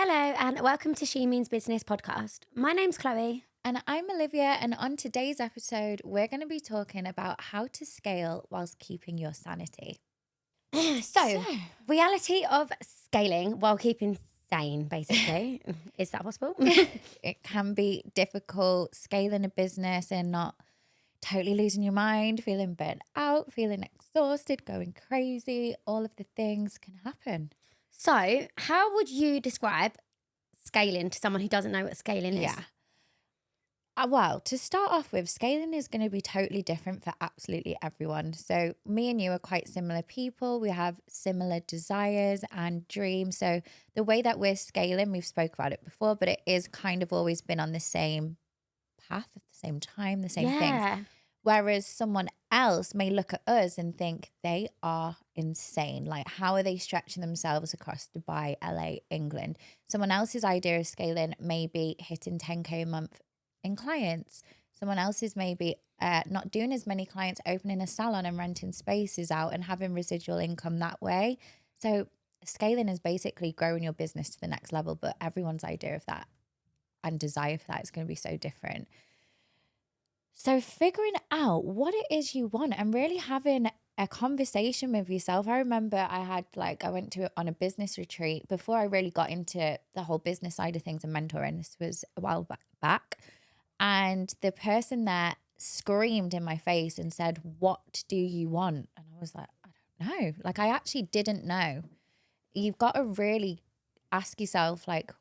Hello, and welcome to She Means Business podcast. My name's Chloe. And I'm Olivia, and on today's episode, we're going to be talking about how to scale whilst keeping your sanity. So, reality of scaling while keeping sane, basically. Is that possible? It can be difficult scaling a business and not totally losing your mind, feeling burnt out, feeling exhausted, going crazy. All of the things can happen. So, how would you describe scaling to someone who doesn't know what scaling is? Yeah. Well, to start off with, scaling is going to be totally different for absolutely everyone. So, me and you are quite similar people. We have similar desires and dreams. So, the way that we're scaling, we've spoke about it before, but it is kind of always been on the same path at the same time, the same things. Yeah. Whereas someone else may look at us and think they are insane. Like, how are they stretching themselves across Dubai, LA, England? Someone else's idea of scaling may be hitting 10K a month in clients. Someone else's maybe not doing as many clients, opening a salon and renting spaces out and having residual income that way. So scaling is basically growing your business to the next level, but everyone's idea of that and desire for that is going to be so different. So figuring out what it is you want and really having a conversation with yourself. I remember I went to on a business retreat before I really got into the whole business side of things and mentoring. This was a while back. And the person there screamed in my face and said, "What do you want?" And I was like, "I don't know." Like, I actually didn't know. You've got to really ask yourself, like,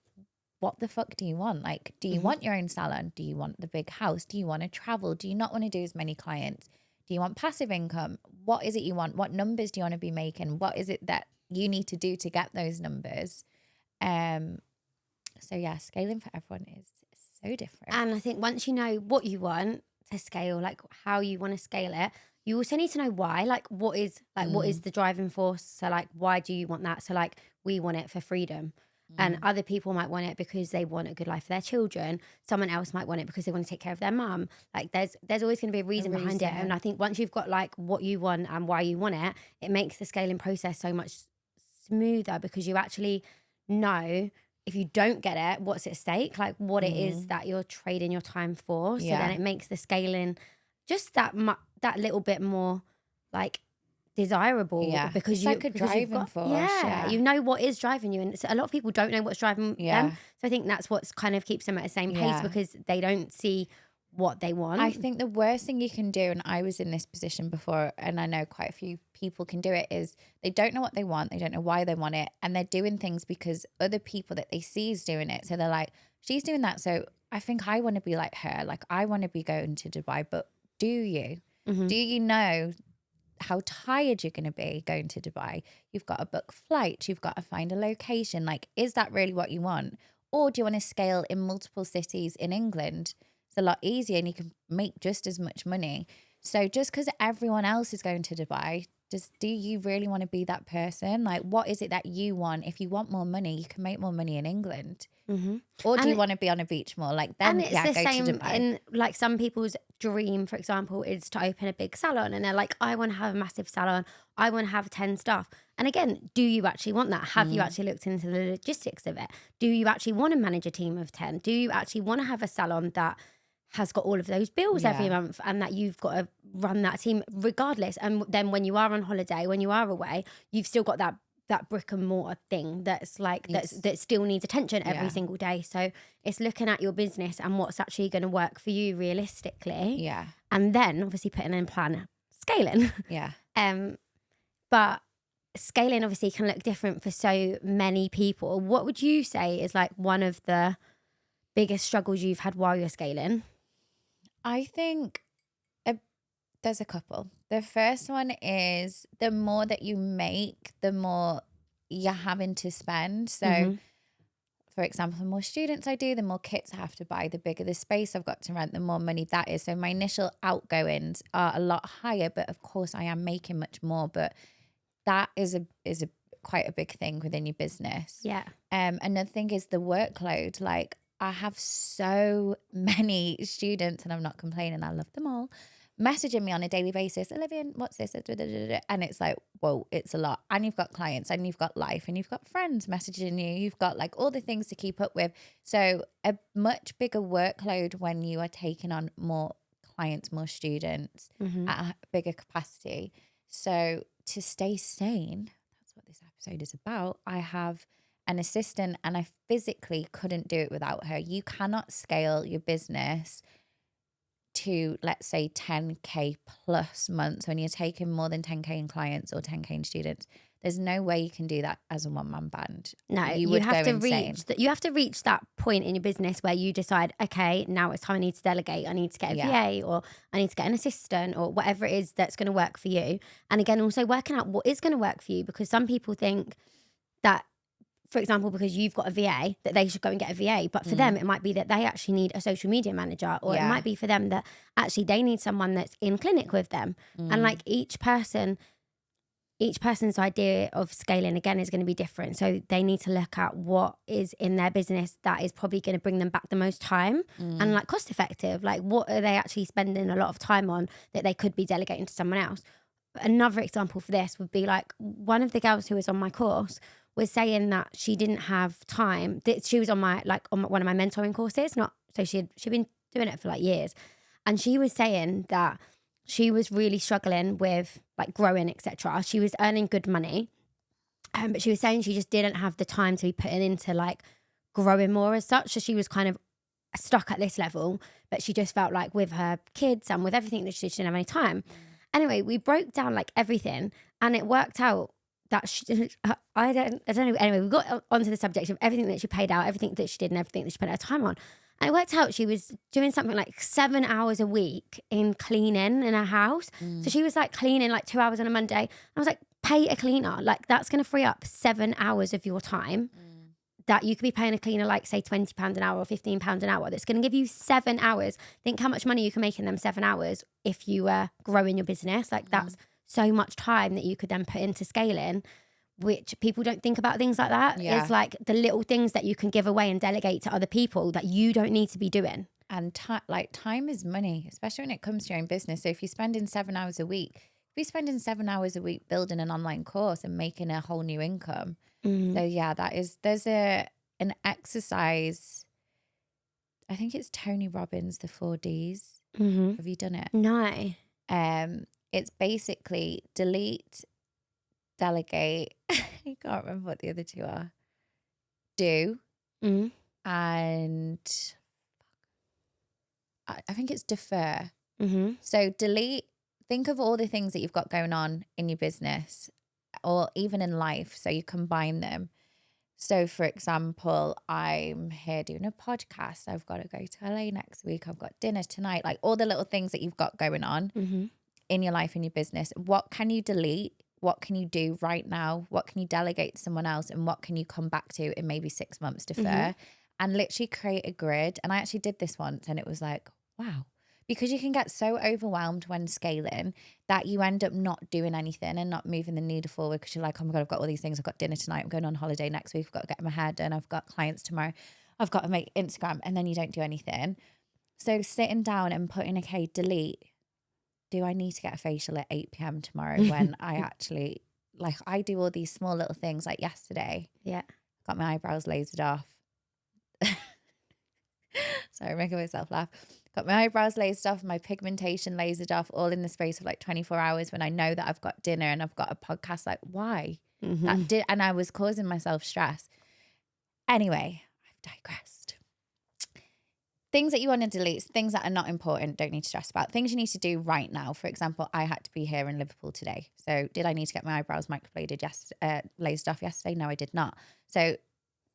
what the fuck do you want? Like, do you want your own salon? Do you want the big house? Do you want to travel? Do you not want to do as many clients? Do you want passive income? What is it you want? What numbers do you want to be making? What is it that you need to do to get those numbers? So yeah, scaling for everyone is so different. And I think once you know what you want to scale, like how you want to scale it, you also need to know why. Like, what is the driving force? So, like, why do you want that? So, like, we want it for freedom. And other people might want it because they want a good life for their children. Someone else might want it because they want to take care of their mum. Like, there's always going to be a reason behind it. And I think once you've got like what you want and why you want it, it makes the scaling process so much smoother because you actually know if you don't get it, what's at stake, like what it is that you're trading your time for. So then it makes the scaling just that little bit more like desirable because it's like a driving force. you know what is driving you, and a lot of people don't know what's driving them. So I think that's what's kind of keeps them at the same pace because they don't see what they want. I think the worst thing you can do, and I was in this position before, and I know quite a few people can do it, is they don't know what they want, they don't know why they want it, and they're doing things because other people that they see is doing it. So they're like, she's doing that, so I think I want to be like her. Like, I want to be going to Dubai. But do you? Do you know how tired you're going to be going to Dubai? You've got to book flights, you've got to find a location. Like, is that really what you want? Or do you want to scale in multiple cities in England? It's a lot easier and you can make just as much money. So just because everyone else is going to Dubai, do you really want to be that person? Like, what is it that you want? If you want more money, you can make more money in England. Or do you want to be on a beach more? Like, then, and it's the go same to Dubai. in like some people's dream, for example, is to open a big salon, and they're like, I want to have a massive salon. I want to have 10 staff. And again, do you actually want that? Have you actually looked into the logistics of it? Do you actually want to manage a team of 10? Do you actually want to have a salon that has got all of those bills every month and that you've got to run that team regardless? And then when you are on holiday, when you are away, you've still got that brick and mortar thing that's like that still needs attention every single day. So it's looking at your business and what's actually going to work for you realistically. And then obviously putting in a plan, scaling. But scaling obviously can look different for so many people. What would you say is like one of the biggest struggles you've had while you're scaling? I think there's a couple. The first one is the more that you make, the more you're having to spend. So, for example, the more students I do, the more kits I have to buy, the bigger the space I've got to rent, the more money that is. So my initial outgoings are a lot higher, but of course I am making much more. But that is a quite a big thing within your business. Yeah. Another thing is the workload. Like, I have so many students, and I'm not complaining, I love them all. messaging me on a daily basis, Olivia, what's this? And it's like, whoa, it's a lot. And you've got clients and you've got life and you've got friends messaging you. You've got like all the things to keep up with. So a much bigger workload when you are taking on more clients, more students at a bigger capacity. So to stay sane, that's what this episode is about. I have an assistant and I physically couldn't do it without her. You cannot scale your business to, let's say, 10K plus months when you're taking more than 10K in clients or 10K in students. There's no way you can do that as a one-man band. No, you would have go to insane. reach that. You have to reach that point in your business where you decide, okay, now it's time I need to delegate. I need to get a VA, or I need to get an assistant, or whatever it is that's going to work for you. And again, also working out what is going to work for you, because some people think that, for example, because you've got a VA, that they should go and get a VA. But for them, it might be that they actually need a social media manager, or it might be for them that actually they need someone that's in clinic with them. And like each person's idea of scaling, again, is going to be different. So they need to look at what is in their business that is probably going to bring them back the most time and like cost effective. Like, what are they actually spending a lot of time on that they could be delegating to someone else? Another example for this would be like, one of the girls who was on my course was saying that she didn't have time. That she was on my one of my mentoring courses. She'd been doing it for like years, and she was saying that she was really struggling with like growing, etc. She was earning good money, but she was saying she just didn't have the time to be putting into like growing more as such. So she was kind of stuck at this level, but she just felt like with her kids and with everything that she didn't have any time. Anyway, we broke down like everything, and it worked out that I don't know. Anyway, we got onto the subject of everything that she paid out, everything that she did, and everything that she spent her time on. And it worked out she was doing something like 7 hours a week in cleaning in her house. So she was like cleaning like 2 hours on a Monday. I was like, pay a cleaner. Like, that's going to free up 7 hours of your time that you could be paying a cleaner like, say, £20 an hour or £15 an hour. That's going to give you 7 hours. Think how much money you can make in them 7 hours if you were growing your business. Like, that's so much time that you could then put into scaling, which people don't think about things like that. It's like the little things that you can give away and delegate to other people that you don't need to be doing. And time is money, especially when it comes to your own business. So if you're spending 7 hours a week, be spending 7 hours a week building an online course and making a whole new income. So yeah, there's an exercise. I think it's Tony Robbins, the 4Ds. Have you done it? No. It's basically delete, delegate. I can't remember what the other two are. Do and I think it's defer. So delete. Think of all the things that you've got going on in your business or even in life. So you combine them. So for example, I'm here doing a podcast. I've got to go to LA next week. I've got dinner tonight. Like all the little things that you've got going on in your life, in your business. What can you delete? What can you do right now? What can you delegate to someone else? And what can you come back to in maybe 6 months, defer? And literally create a grid. And I actually did this once and it was like, wow. Because you can get so overwhelmed when scaling that you end up not doing anything and not moving the needle forward because you're like, oh my God, I've got all these things. I've got dinner tonight. I'm going on holiday next week. I've got to get my hair done. I've got clients tomorrow. I've got to make Instagram. And then you don't do anything. So sitting down and putting, okay, delete. Do I need to get a facial at 8 p.m. tomorrow when I actually, like, I do all these small little things like yesterday. Yeah. Got my eyebrows lasered off. Sorry, making myself laugh. Got my eyebrows lasered off, my pigmentation lasered off, all in the space of like 24 hours when I know that I've got dinner and I've got a podcast. Like, why? And I was causing myself stress. Anyway, I've digressed. Things that you want to delete, things that are not important, don't need to stress about. Things you need to do right now. For example, I had to be here in Liverpool today. So did I need to get my eyebrows microbladed lased off yesterday? No, I did not. So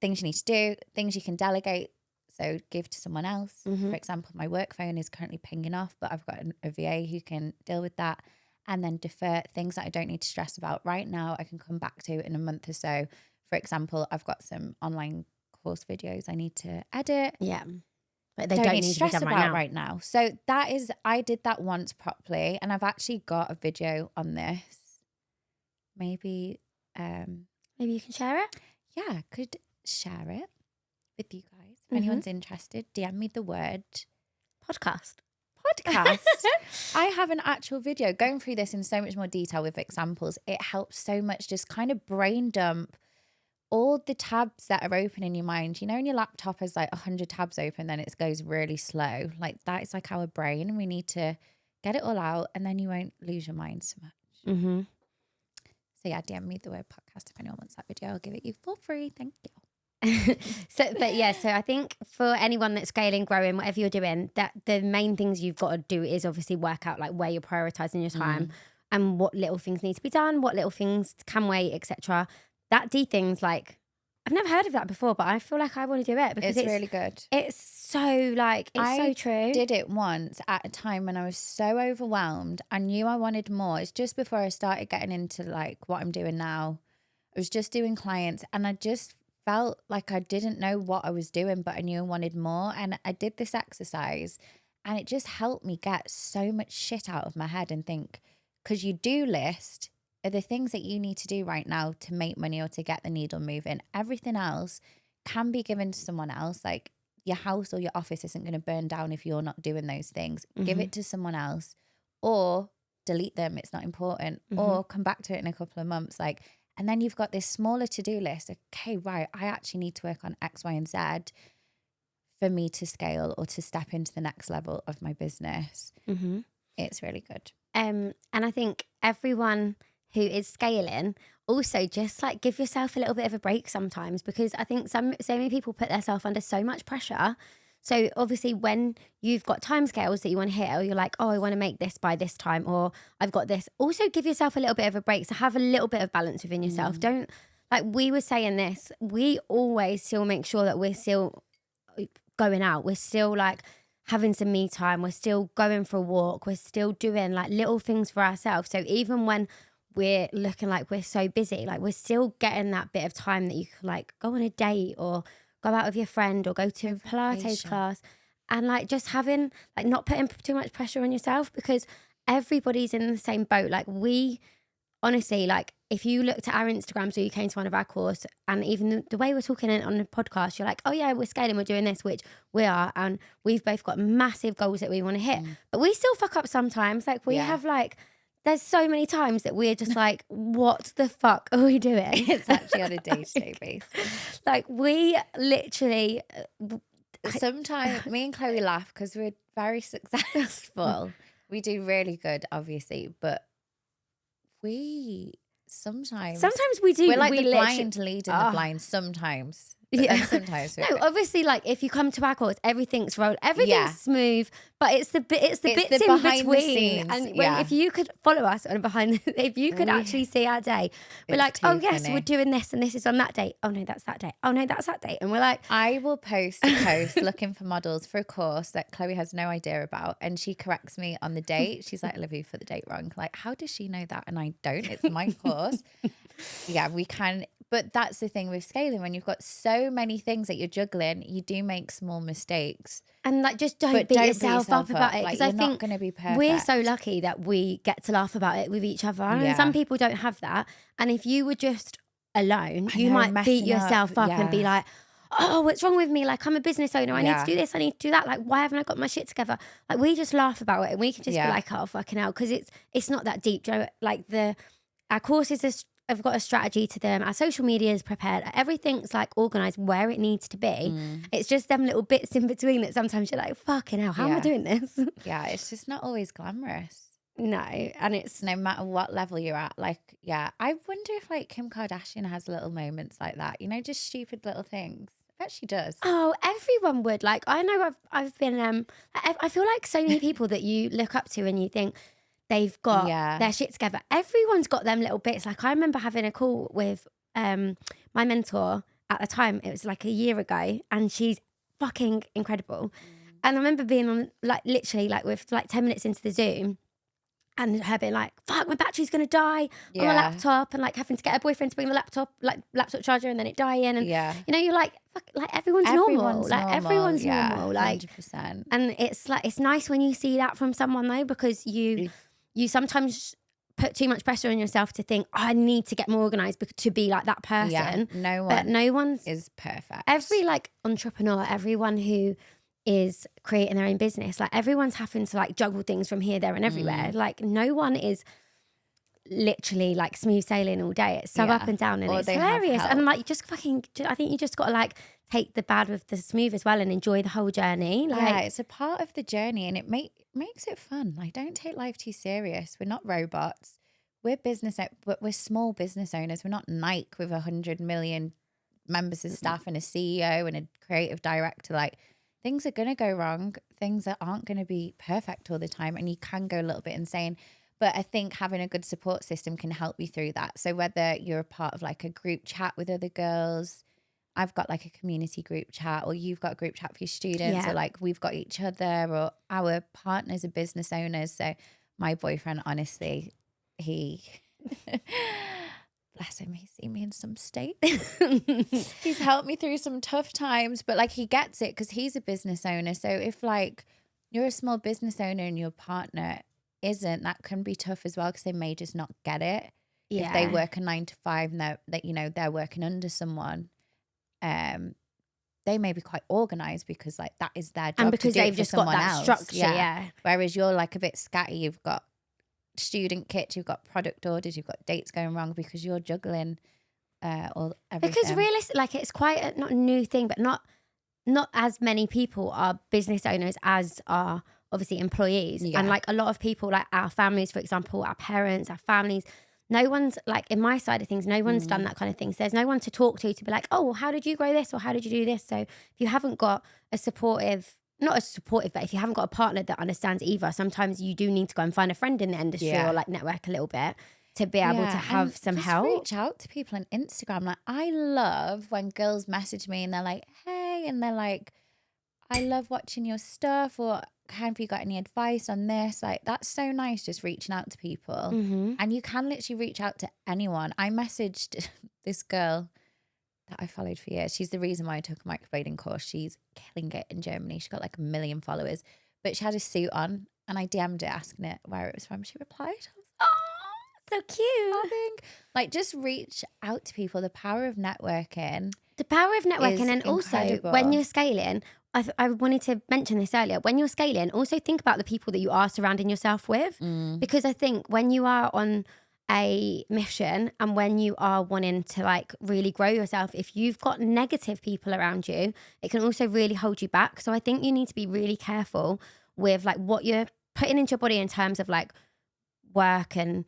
things you need to do, things you can delegate. So give to someone else. For example, my work phone is currently pinging off, but I've got a VA who can deal with that. And then defer things that I don't need to stress about right now. I can come back to in a month or so. For example, I've got some online course videos I need to edit. Yeah. But they don't need to to stress be done about right now. So that is, I did that once properly, and I've actually got a video on this. Maybe you can share it. Yeah, I could share it with you guys. If anyone's interested, DM me the word podcast. podcast. I have an actual video going through this in so much more detail with examples. It helps so much just kind of brain dump all the tabs that are open in your mind. You know, when your laptop has like 100 tabs open, then it goes really slow. Like that is like our brain, and we need to get it all out, and then you won't lose your mind so much. Mm-hmm. So yeah, DM me the word podcast if anyone wants that video. I'll give it you for free. Thank you. So I think for anyone that's scaling, growing, whatever you're doing, that the main things you've got to do is obviously work out like where you're prioritizing your time and what little things need to be done, what little things can wait, etc. That D thing's like, I've never heard of that before, but I feel like I want to do it because It's really good. It's so like, it's so true. I did it once at a time when I was so overwhelmed. I knew I wanted more. It's just before I started getting into like what I'm doing now. I was just doing clients, and I just felt like I didn't know what I was doing, but I knew I wanted more. And I did this exercise, and it just helped me get so much shit out of my head and think, because your do list are the things that you need to do right now to make money or to get the needle moving. Everything else can be given to someone else. Like your house or your office isn't going to burn down if you're not doing those things. Give it to someone else, or delete them. It's not important, or come back to it in a couple of months. Like, and then you've got this smaller to-do list. Okay, right, I actually need to work on X, Y, and Z for me to scale or to step into the next level of my business. It's really good. And I think everyone who is scaling also just like give yourself a little bit of a break sometimes, because I think so many people put themselves under so much pressure. So obviously when you've got timescales that you want to hit, or you're like, oh, I want to make this by this time, or I've got this, also give yourself a little bit of a break. So have a little bit of balance within yourself. Don't, like we were saying this, we always still make sure that we're still going out. We're still like having some me time. We're still going for a walk. We're still doing like little things for ourselves. So even when we're looking like we're so busy, like we're still getting that bit of time that you could like go on a date or go out with your friend or go to a Pilates class, and like just having like not putting too much pressure on yourself, because everybody's in the same boat. Like we honestly, like if you looked at our Instagrams or you came to one of our course, and even the way we're talking on the podcast, you're like, oh yeah, we're scaling, we're doing this, which we are, and we've both got massive goals that we want to hit, but we still fuck up sometimes. Like we have like, there's so many times that we're just like, what the fuck are we doing? It's actually on a day-to-day basis. Like we literally... Sometimes me and Chloe laugh because we're very successful. We do really good, obviously, but we sometimes we do. We're like we the blind leading the blind sometimes. But then sometimes we're no, obviously, like if you come to our course, everything's rolled, everything's smooth, but it's the bits in between. And if you could follow us on if you could actually see our day, we're like, oh yes, we're doing this, and this is on that date. Oh no, that's that date. Oh no, that's that date. And we're like, I will post a post looking for models for a course that Chloe has no idea about, and she corrects me on the date. She's like, Olivia, for the date wrong. Like, how does she know that? And I don't. It's my course. Yeah, we can. But that's the thing with scaling. When you've got so many things that you're juggling, you do make small mistakes. And like, just don't beat yourself up about it. Because I think not going to be perfect. We're so lucky that we get to laugh about it with each other. And some people don't have that. And if you were just alone, you might beat yourself up and be like, oh, what's wrong with me? Like, I'm a business owner. I need to do this. I need to do that. Like, why haven't I got my shit together? Like, we just laugh about it. And we can just be like, oh, fucking hell. Because it's not that deep. Do you know, like our courses have got a strategy to them. Our social media is prepared. Everything's like organised where it needs to be. It's just them little bits in between that sometimes you're like, fucking hell, how am I doing this? Yeah, it's just not always glamorous. No, and it's no matter what level you're at. Like, I wonder if like Kim Kardashian has little moments like that. You know, just stupid little things. I bet she does. Oh, everyone would. Like, I know I've been. I feel like so many people that you look up to and you think they've got their shit together. Everyone's got them little bits. Like I remember having a call with my mentor at the time. It was like a year ago, and she's fucking incredible. And I remember being on like literally like with like 10 minutes into the Zoom, and her being like, fuck, my battery's gonna die on my laptop, and like having to get her boyfriend to bring the laptop charger, and then it dying, and you know, you're like, fuck, like everyone's normal. Like everyone's normal. Like 100%. And it's like, it's nice when you see that from someone though, because you sometimes put too much pressure on yourself to think, oh, I need to get more organised to be like that person. Yeah, no one is perfect. Every like entrepreneur, everyone who is creating their own business. Like everyone's having to like juggle things from here, there, and everywhere. Like no one is literally like smooth sailing all day. It's so up and down, and Or it's they have hilarious. And help. like, you just fucking, I think you just got to like take the bad with the smooth as well and enjoy the whole journey. Like, Yeah, it's a part of the journey, and it makes it fun. Like, don't take life too serious. We're not robots. We're but we're small business owners. We're not Nike with 100 million members of staff and a CEO and a creative director. Like, things are gonna go wrong. Things that aren't gonna be perfect all the time, and you can go a little bit insane. But I think having a good support system can help you through that. So whether you're a part of like a group chat with other girls, I've got like a community group chat, or you've got a group chat for your students, or yeah. like we've got each other, or our partners are business owners. So my boyfriend, honestly, he bless him, he's seen me in some state. He's helped me through some tough times, but like he gets it because he's a business owner. So if like you're a small business owner and your partner isn't, that can be tough as well because they may just not get it. If they Yeah. work a 9 to 5 and they're working under someone, they may be quite organized because like that is their job And to because do it they've for just got someone that else. structure. Yeah. Whereas you're like a bit scatty. You've got student kits, you've got product orders, you've got dates going wrong because you're juggling all everything. Because realistically, like it's quite not a new thing, but not as many people are business owners as are obviously employees. Yeah. And like a lot of people, like our families, for example, our parents, our families, no one's like in my side of things, no one's done that kind of thing. So there's no one to talk to be like, oh, well, how did you grow this? Or how did you do this? So if you haven't got a supportive, not as supportive, but if you haven't got a partner that understands either, sometimes you do need to go and find a friend in the industry Yeah. or like network a little bit to be able to have and some just help. reach out to people on Instagram. Like I love when girls message me and they're like, hey, and they're like, I love watching your stuff, or have you got any advice on this? Like, that's so nice, just reaching out to people. Mm-hmm. And you can literally reach out to anyone. I messaged this girl that I followed for years. She's the reason why I took a microblading course. She's killing it in Germany. She's got like 1 million followers, but she had a suit on, and I DM'd her asking her where it was from. She replied, So cute. sobbing. Like, just reach out to people. The power of networking. The power of networking, Is and also incredible. when you're scaling, I wanted to mention this earlier. When you're scaling, also think about the people that you are surrounding yourself with, because I think when you are on a mission and when you are wanting to like really grow yourself, if you've got negative people around you, it can also really hold you back. So I think you need to be really careful with like what you're putting into your body in terms of like work and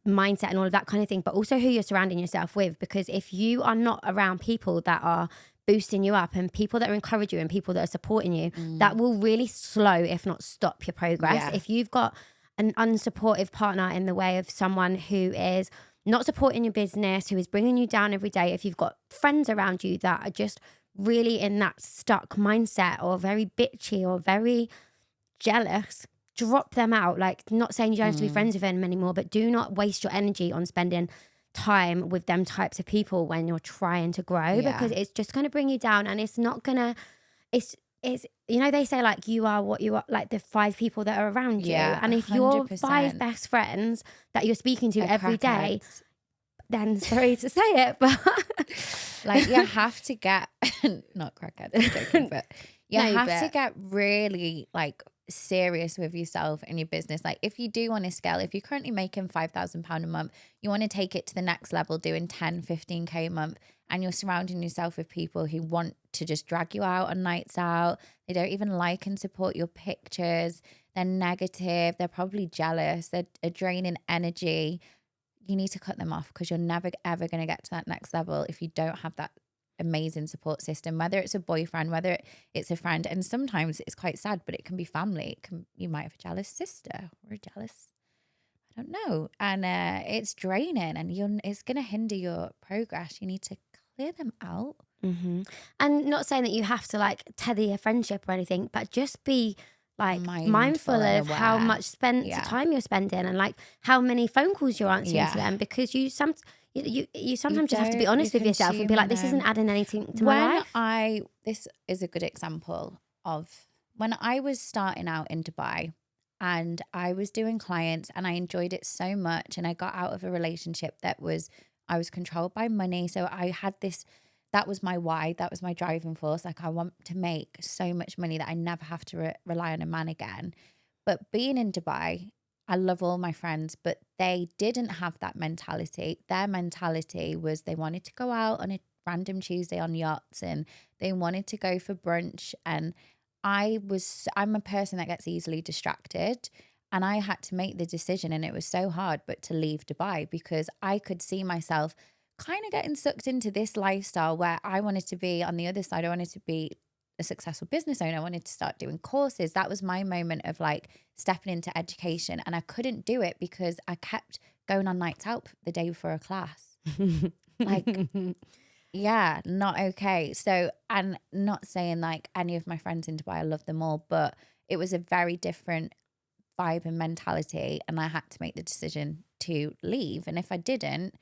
mindset and all of that kind of thing, but also who you're surrounding yourself with. Because if you are not around people that are boosting you up and people that are encouraging you and people that are supporting you, that will really slow, if not stop, your progress. Yeah. If you've got an unsupportive partner in the way of someone who is not supporting your business, who is bringing you down every day, if you've got friends around you that are just really in that stuck mindset or very bitchy or very jealous, drop them out. Like, not saying you don't have to be friends with them anymore, but do not waste your energy on spending time with them types of people when you're trying to grow, because it's just going to bring you down, and it's not gonna, it's you know, they say like you are what you are, like the 5 people that are around you. Yeah, And if your 100%. 5 best friends that you're speaking to every day, Crackheads. then sorry to say it, but Like, you have to get not crackhead, I'm joking, but you No, have to but- get really like serious with yourself and your business. Like, if you do want to scale, if you're currently making £5,000 a month, you want to take it to the next level, doing 10, 15K a month, and you're surrounding yourself with people who want to just drag you out on nights out. They don't even like and support your pictures. They're negative. They're probably jealous. They're draining energy. You need to cut them off, because you're never ever going to get to that next level if you don't have that amazing support system, whether it's a boyfriend, whether it's a friend. And sometimes it's quite sad, but it can be family. You might have a jealous sister or a jealous, I don't know, and it's draining, and it's going to hinder your progress. You need to clear them out. Mm-hmm. And not saying that you have to like tether your friendship or anything, but just be like mindful and of how aware. much time you're spending, and like how many phone calls you're answering to them, because you sometimes just have to be honest with yourself and be like, this isn't adding anything to my life. This is a good example of when I was starting out in Dubai, and I was doing clients and I enjoyed it so much, and I got out of a relationship that I was controlled by money. So I had this that was my why. That was my driving force. Like, I want to make so much money that I never have to rely on a man again. But being in Dubai, I love all my friends, but they didn't have that mentality. Their mentality was they wanted to go out on a random Tuesday on yachts, and they wanted to go for brunch. And I'm a person that gets easily distracted. And I had to make the decision, and it was so hard, but to leave Dubai, because I could see myself kind of getting sucked into this lifestyle where I wanted to be on the other side. I wanted to be a successful business owner. I wanted to start doing courses. That was my moment of like stepping into education. And I couldn't do it because I kept going on nights out the day before a class. Like, yeah, not okay. So, and not saying like any of my friends in Dubai, I love them all, but it was a very different vibe and mentality. And I had to make the decision to leave. And if I didn't,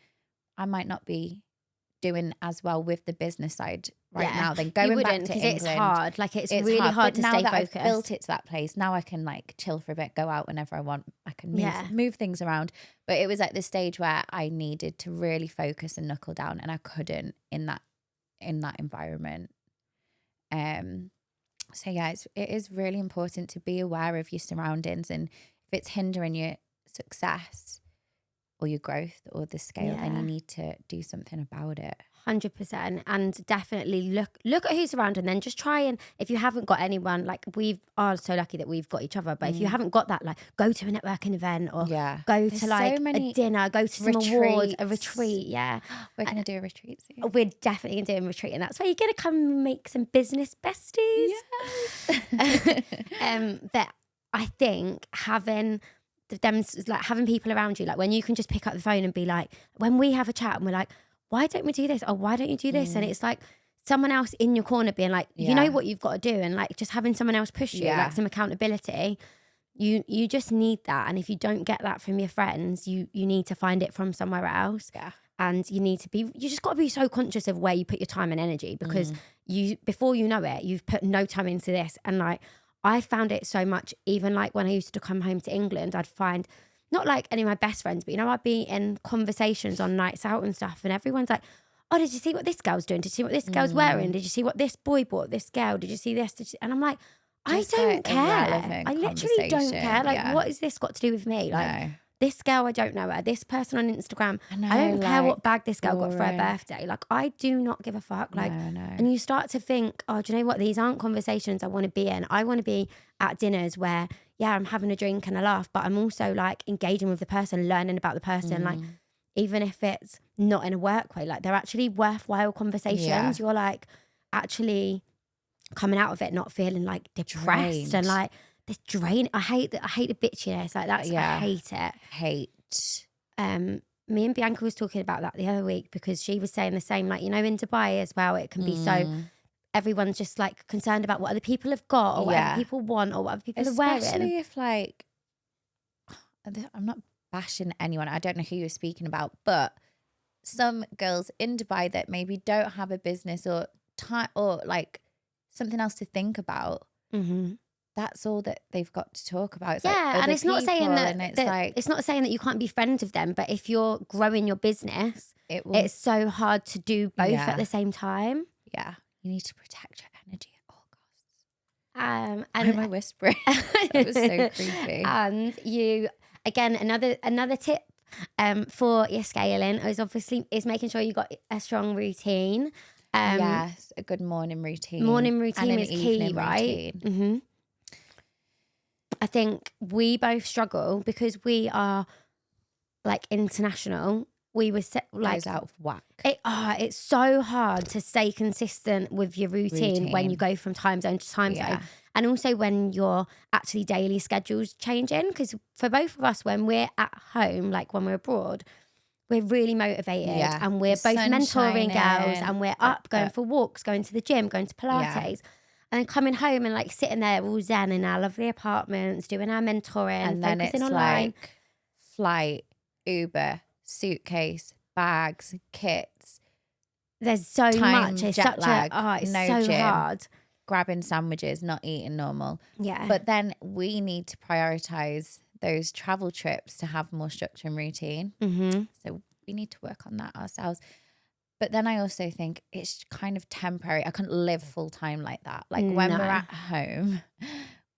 I might not be doing as well with the business side now than going back to England. It's hard. Like, it's really hard to now stay that focused. I've built it to that place, now I can like chill for a bit, go out whenever I want. I can move things around. But it was at the stage where I needed to really focus and knuckle down, and I couldn't in that environment. So yeah, it is really important to be aware of your surroundings, and if it's hindering your success or your growth or the scale, then you need to do something about it. 100%. And definitely look at who's around, and then just try, and if you haven't got anyone, like, we are so lucky that we've got each other, but if you haven't got that, like, go to a networking event, or go to like a dinner, go to some awards, a retreat. We're gonna do a retreat soon. We're definitely gonna do a retreat, and that's where you're gonna come make some business besties. But I think having people around you, like when you can just pick up the phone and be like, when we have a chat and we're like, why don't we do this? Or why don't you do this? And it's like someone else in your corner being like, you know what you've got to do, and like just having someone else push you, like some accountability. You just need that. And if you don't get that from your friends, you need to find it from somewhere else. And you just got to be so conscious of where you put your time and energy, because before you know it, you've put no time into this. And like, I found it so much, even like when I used to come home to England, I'd find, not like any of my best friends, but you know, I'd be in conversations on nights out and stuff, and everyone's like, oh, did you see what this girl's doing? Did you see what this girl's wearing? Did you see what this boy bought this girl? Did you see this? And I'm like, just I don't care. I literally don't care. Like, what has this got to do with me? Like, this girl, I don't know her. This person on Instagram, I don't care what bag this girl got for her birthday. Like, I do not give a fuck. Like, and you start to think, oh, do you know what? These aren't conversations I want to be in. I want to be at dinners where, I'm having a drink and a laugh, but I'm also like engaging with the person, learning about the person. Like, even if it's not in a work way, like, they're actually worthwhile conversations. You're like actually coming out of it not feeling like depressed and like this drain. I hate the bitchiness. Like, that's I hate it. Me and Bianca was talking about that the other week, because she was saying the same, like, you know, in Dubai as well, it can be so, everyone's just like concerned about what other people have got, or what other people want, or what other people are wearing. Especially if, like, I'm not bashing anyone, I don't know who you're speaking about, but some girls in Dubai that maybe don't have a business or time or like something else to think about, that's all that they've got to talk about. It's and it's not saying it's not saying that you can't be friends with them, but if you're growing your business, it's so hard to do both at the same time. You need to protect your energy at all costs. And am I whispering? That was so creepy. And you, again, another tip for your scaling is making sure you got a strong routine. Yes, a good morning routine. Morning routine is key, right? I think we both struggle because we are like international. We were like goes out of whack. It's so hard to stay consistent with your routine when you go from time zone to time zone, and also when your actually daily schedules changing. Because for both of us, when we're at home, like when we're abroad, we're really motivated, and we're both mentoring girls, and we're up going for walks, going to the gym, going to Pilates. And then coming home and like sitting there all zen in our lovely apartments, doing our mentoring, and then it's online. Like flight, Uber, suitcase, bags, kits. There's so much. It's jet lag, it's so gym, hard. Grabbing sandwiches, not eating normal. Yeah. But then we need to prioritize those travel trips to have more structure and routine. So we need to work on that ourselves. But then I also think it's kind of temporary. I couldn't live full time like that. Like when we're No. at home,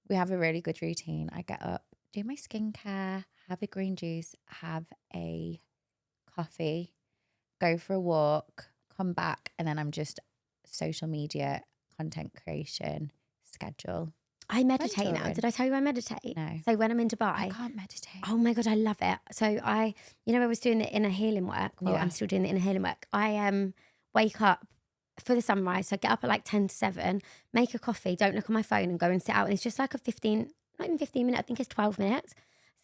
we have a really good routine. I get up, do my skincare, have a green juice, have a coffee, go for a walk, come back, and then I'm just social media, content creation, schedule. I meditate now. Mentoring. Did I tell you I meditate? No. So when I'm in I Dubai, can't meditate. oh my God, I love it. So I was doing the inner healing work. Well, Yeah. I'm still doing the inner healing work. I wake up for the sunrise. So I get up at like 10 to 7, make a coffee, don't look on my phone and go and sit out. And it's just like a 15, not even 15 minute, I think it's 12 minutes.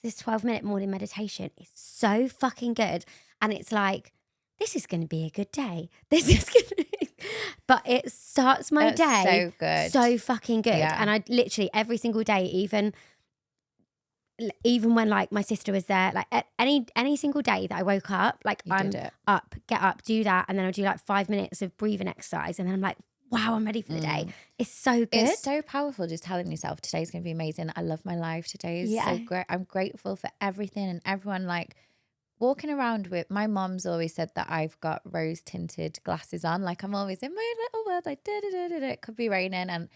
This 12-minute morning meditation is so fucking good. And it's like, this is going to be a good day. This is going to be, but it starts my That's day so good. so fucking good. Yeah. And I literally every single day, even when like my sister was there, like any single day that I woke up, like You I'm did it. up, get up, do that, and then I'll do like 5 minutes of breathing exercise, and then I'm like, wow, I'm ready for the day. It's so good. It's so powerful just telling yourself today's going to be amazing. I love my life. Today is so great. I'm grateful for everything and everyone. Like walking around with my mom's always said that I've got rose tinted glasses on. Like I'm always in my little world, like it could be raining. And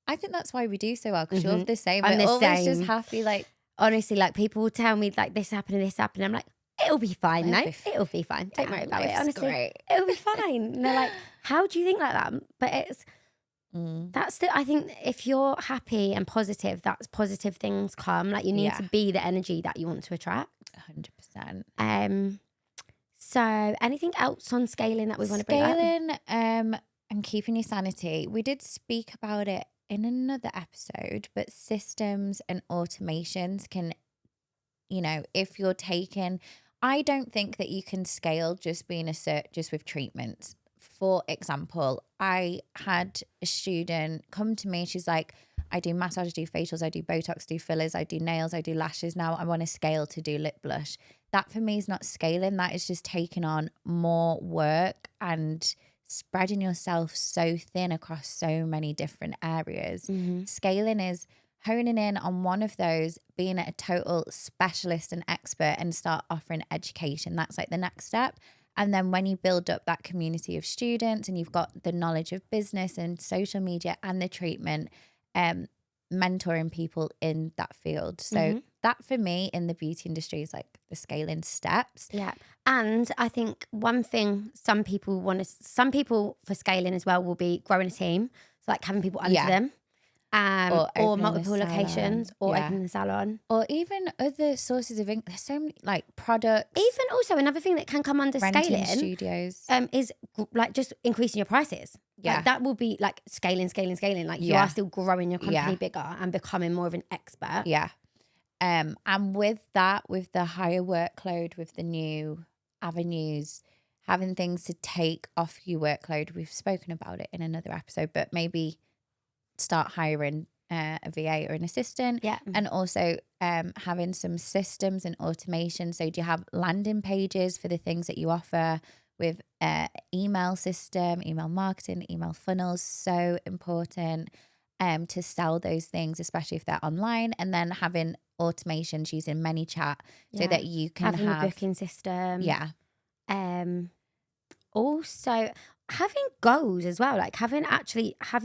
I think that's why we do so well, because you're the same. I'm We're the always just same. happy. Like Honestly, like people will tell me like this happened and this happened. I'm like, it'll be fine. It'll No, be it'll be fine. Don't yeah, worry about it. life's Honestly, great. it'll be fine. And they're like, how do you think like that? But it's I think if you're happy and positive, that's positive things come. Like you need to be the energy that you want to attract. 100%. So anything else on scaling that we want to bring up? Scaling and keeping your sanity. We did speak about it in another episode, but systems and automations can, if you're taking, I don't think that you can scale just being just with treatments. For example, I had a student come to me. She's like, I do massage, I do facials, I do Botox, do fillers, I do nails, I do lashes. Now I want to scale to do lip blush. That for me is not scaling. That is just taking on more work and spreading yourself so thin across so many different areas. Scaling is honing in on one of those, being a total specialist and expert, and start offering education. That's like the next step. And then when you build up that community of students and you've got the knowledge of business and social media and the treatment, mentoring people in that field. So that for me in the beauty industry is like the scaling steps. Yeah. And I think one thing some people for scaling as well will be growing a team. So like having people under them. Or multiple locations, or opening the salon, or even other sources of income. There's so many like products. Even also another thing that can come under scaling studios is like just increasing your prices. Yeah, like, that will be like scaling. Like you are still growing your company bigger and becoming more of an expert. Yeah, and with that, with the higher workload, with the new avenues, having things to take off your workload. We've spoken about it in another episode, but maybe start hiring a VA or an assistant. Yeah. And also having some systems and automation. So do you have landing pages for the things that you offer with email system, email marketing, email funnels? So important to sell those things, especially if they're online. And then having automations using ManyChat so that you can having a booking system. Yeah. Also having goals as well, like have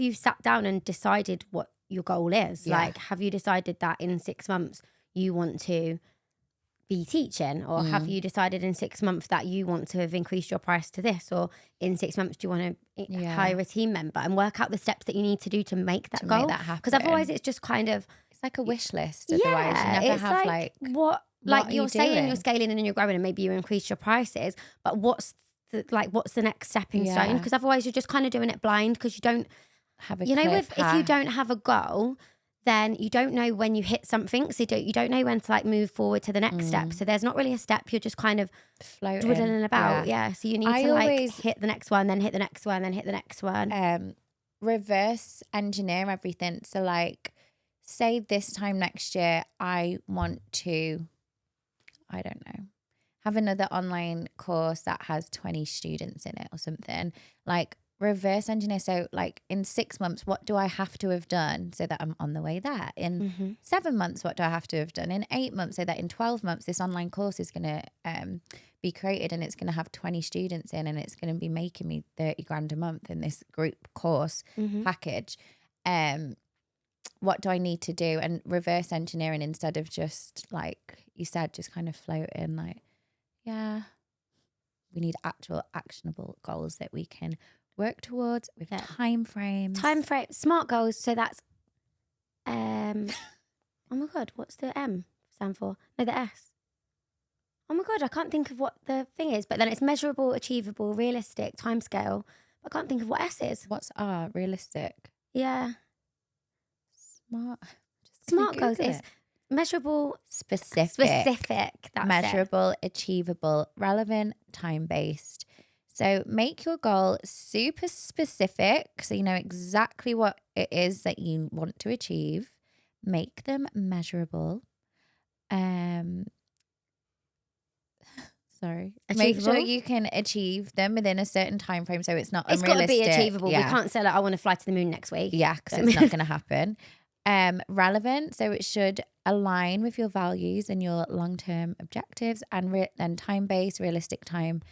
you sat down and decided what your goal is? Like have you decided that in 6 months you want to be teaching, or have you decided in 6 months that you want to have increased your price to this, or in 6 months do you want to hire a team member, and work out the steps that you need to do to make that goal, because otherwise it's just kind of it's like a wish list. Otherwise you never have like what you're saying you're scaling and you're growing and maybe you increase your prices, but what's the next stepping stone? Because otherwise you're just kind of doing it blind, because you don't have a if you don't have a goal, then you don't know when you hit something, so you don't know when to like move forward to the next step. So there's not really a step, you're just kind of floating dwelling about. So you need to like hit the next one, then hit the next one, then hit the next one. Reverse engineer everything. So like say this time next year I want to, I don't know, have another online course that has 20 students in it or something. Like reverse engineer. So like in 6 months, what do I have to have done so that I'm on the way there? In Mm-hmm. 7 months, what do I have to have done? In 8 months, so that in 12 months, this online course is going to be created and it's going to have 20 students in and it's going to be making me 30 grand a month in this group course Mm-hmm. package. What do I need to do? And reverse engineering instead of just like you said, just kind of floating like, yeah, we need actual actionable goals that we can work towards with time frames. Smart goals. So that's oh my God, what's the M stand for? No, the S. Oh my God, I can't think of what the thing is. But then it's measurable, achievable, realistic, timescale. I can't think of what S is. What's R? Realistic. Yeah. Smart. Smart goals is measurable, specific. That's measurable, achievable, relevant, time-based. So make your goal super specific so you know exactly what it is that you want to achieve. Make them measurable. Sorry. Make sure you can achieve them within a certain time frame so it's not unrealistic. It's got to be achievable. Yeah. We can't say like I want to fly to the moon next week. Yeah, because it's not going to happen. Relevant, so it should align with your values and your long-term objectives, and then time-based, realistic time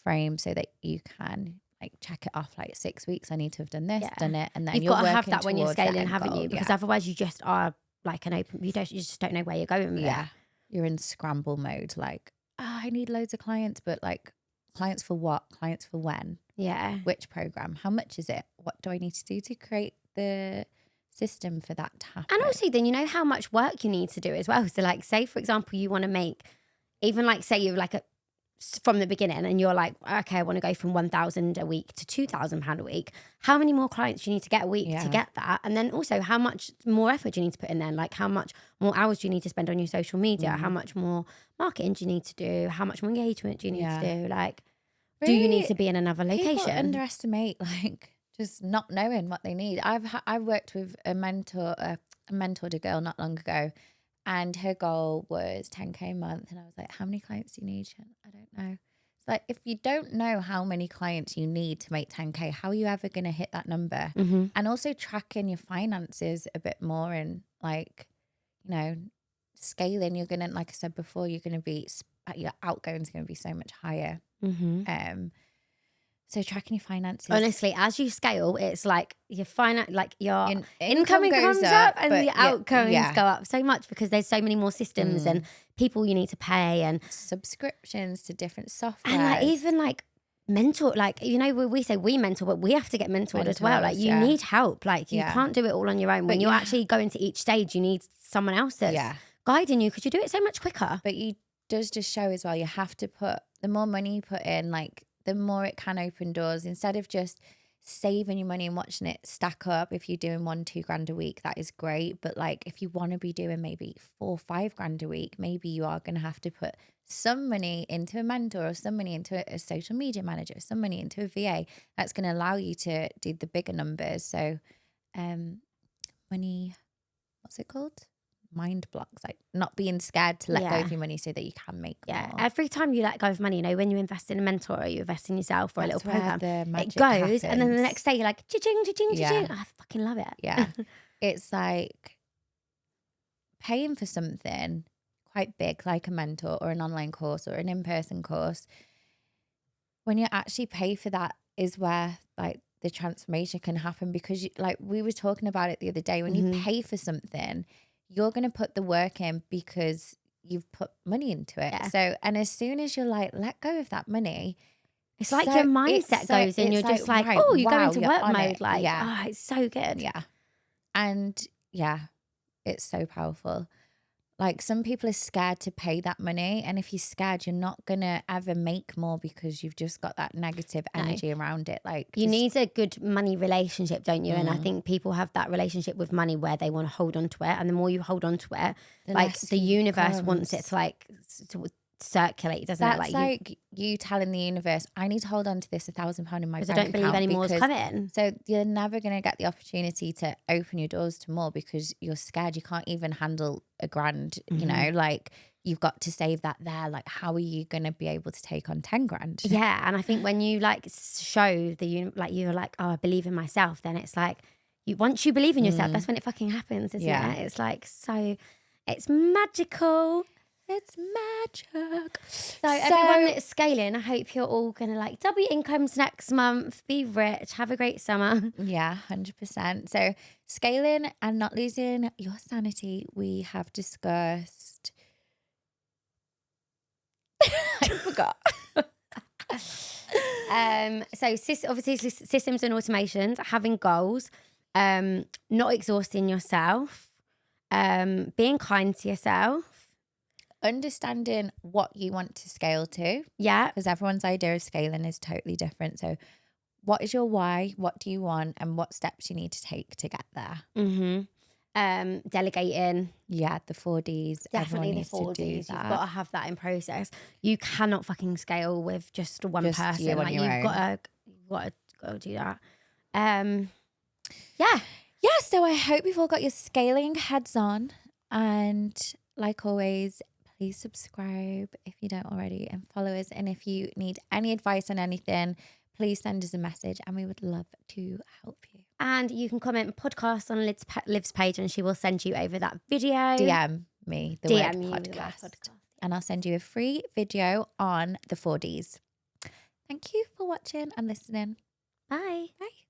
frame so that you can like check it off like 6 weeks. I need to have done this, done it, and then you've got to have that when you're scaling, haven't you? Because otherwise you just are like an open. You just don't know where you're going with it. You're in scramble mode. Like, I need loads of clients, but like, clients for what? Clients for when? Yeah. Which program? How much is it? What do I need to do to create the system for that to happen? And also then you know how much work you need to do as well. So like say for example you want to make even like say you're like from the beginning and you're like, okay, I want to go from 1,000 a week to £2,000 a week. How many more clients do you need to get a week to get that? And then also how much more effort do you need to put in then? Like how much more hours do you need to spend on your social media? How much more marketing do you need to do? How much more engagement do you need to do? Like, really, do you need to be in another location? People underestimate like just not knowing what they need. I've worked with a mentor, I mentored a girl not long ago, and her goal was 10K a month. And I was like, how many clients do you need? She went, I don't know. It's like, if you don't know how many clients you need to make 10K, how are you ever going to hit that number? And also tracking your finances a bit more and like, you know, scaling, you're going to, like I said before, you're going to be, your outgoings going to be so much higher. So tracking your finances. Honestly, as you scale, it's like your incoming comes up and your outgoings go up so much because there's so many more systems and people you need to pay and subscriptions to different software. And like even like mentor, like, you know, we say we mentor, but we have to get mentored as well. Like you need help. Like you can't do it all on your own. When you're actually going to each stage, you need someone else that's guiding you because you do it so much quicker. But you does just show as well, you have to put, the more money you put in, like the more it can open doors. Instead of just saving your money and watching it stack up, if you're doing 1-2 grand a week, that is great. But like if you want to be doing maybe 4-5 grand a week, maybe you are going to have to put some money into a mentor or some money into a social media manager, some money into a VA. That's going to allow you to do the bigger numbers. So money, what's it called? Mind blocks, like not being scared to let go of your money so that you can make more. Every time you let go of money, you know, when you invest in a mentor or you invest in yourself or a little program, it goes happens. And then the next day you're like cha-ching, cha-ching, cha-ching. I fucking love it. Yeah. It's like paying for something quite big like a mentor or an online course or an in-person course. When you actually pay for that is where like the transformation can happen, because you, like we were talking about it the other day, when you pay for something, you're going to put the work in because you've put money into it. So, and as soon as you're like, let go of that money, it's like your mindset goes in. You're just like, right, oh, you go into work mode. Like, oh, it's so good. Yeah. And it's so powerful. Like some people are scared to pay that money. And if you're scared, you're not going to ever make more because you've just got that negative energy around it. Like you need a good money relationship, don't you? And I think people have that relationship with money where they want to hold on to it. And the more you hold on to it, like the universe wants it to like circulate, doesn't it? Like you telling the universe, I need to hold on to this £1,000 in my bank account. I don't believe any more is coming. So you're never going to get the opportunity to open your doors to more because you're scared. You can't even handle £1,000, you know, like you've got to save that there. Like, how are you going to be able to take on 10 grand? Yeah. And I think when you like show like you're like, oh, I believe in myself, then it's like once you believe in yourself, that's when it fucking happens, isn't Yeah. it? It's like, so it's magical. It's magic. So everyone that's scaling, I hope you're all going to like double your incomes next month, be rich, have a great summer. Yeah, 100%. So scaling and not losing your sanity, we have discussed. I forgot. So obviously systems and automations, having goals, not exhausting yourself, being kind to yourself. Understanding what you want to scale to. Yeah. Because everyone's idea of scaling is totally different. So what is your why? What do you want? And what steps you need to take to get there? Delegating. Yeah, the 4Ds. Definitely the Everyone 4Ds. needs to do You've that. got to have that in process. You cannot fucking scale with just one Just person. you on Like your you've own. got to go do that. Yeah, so I hope you've all got your scaling heads on. And like always, please subscribe if you don't already and follow us. And if you need any advice on anything, please send us a message and we would love to help you. And you can comment podcast on Liv's page and she will send you over that video. DM me the DM word you podcast. the word podcast. And I'll send you a free video on the 4Ds. Thank you for watching and listening. Bye. Bye.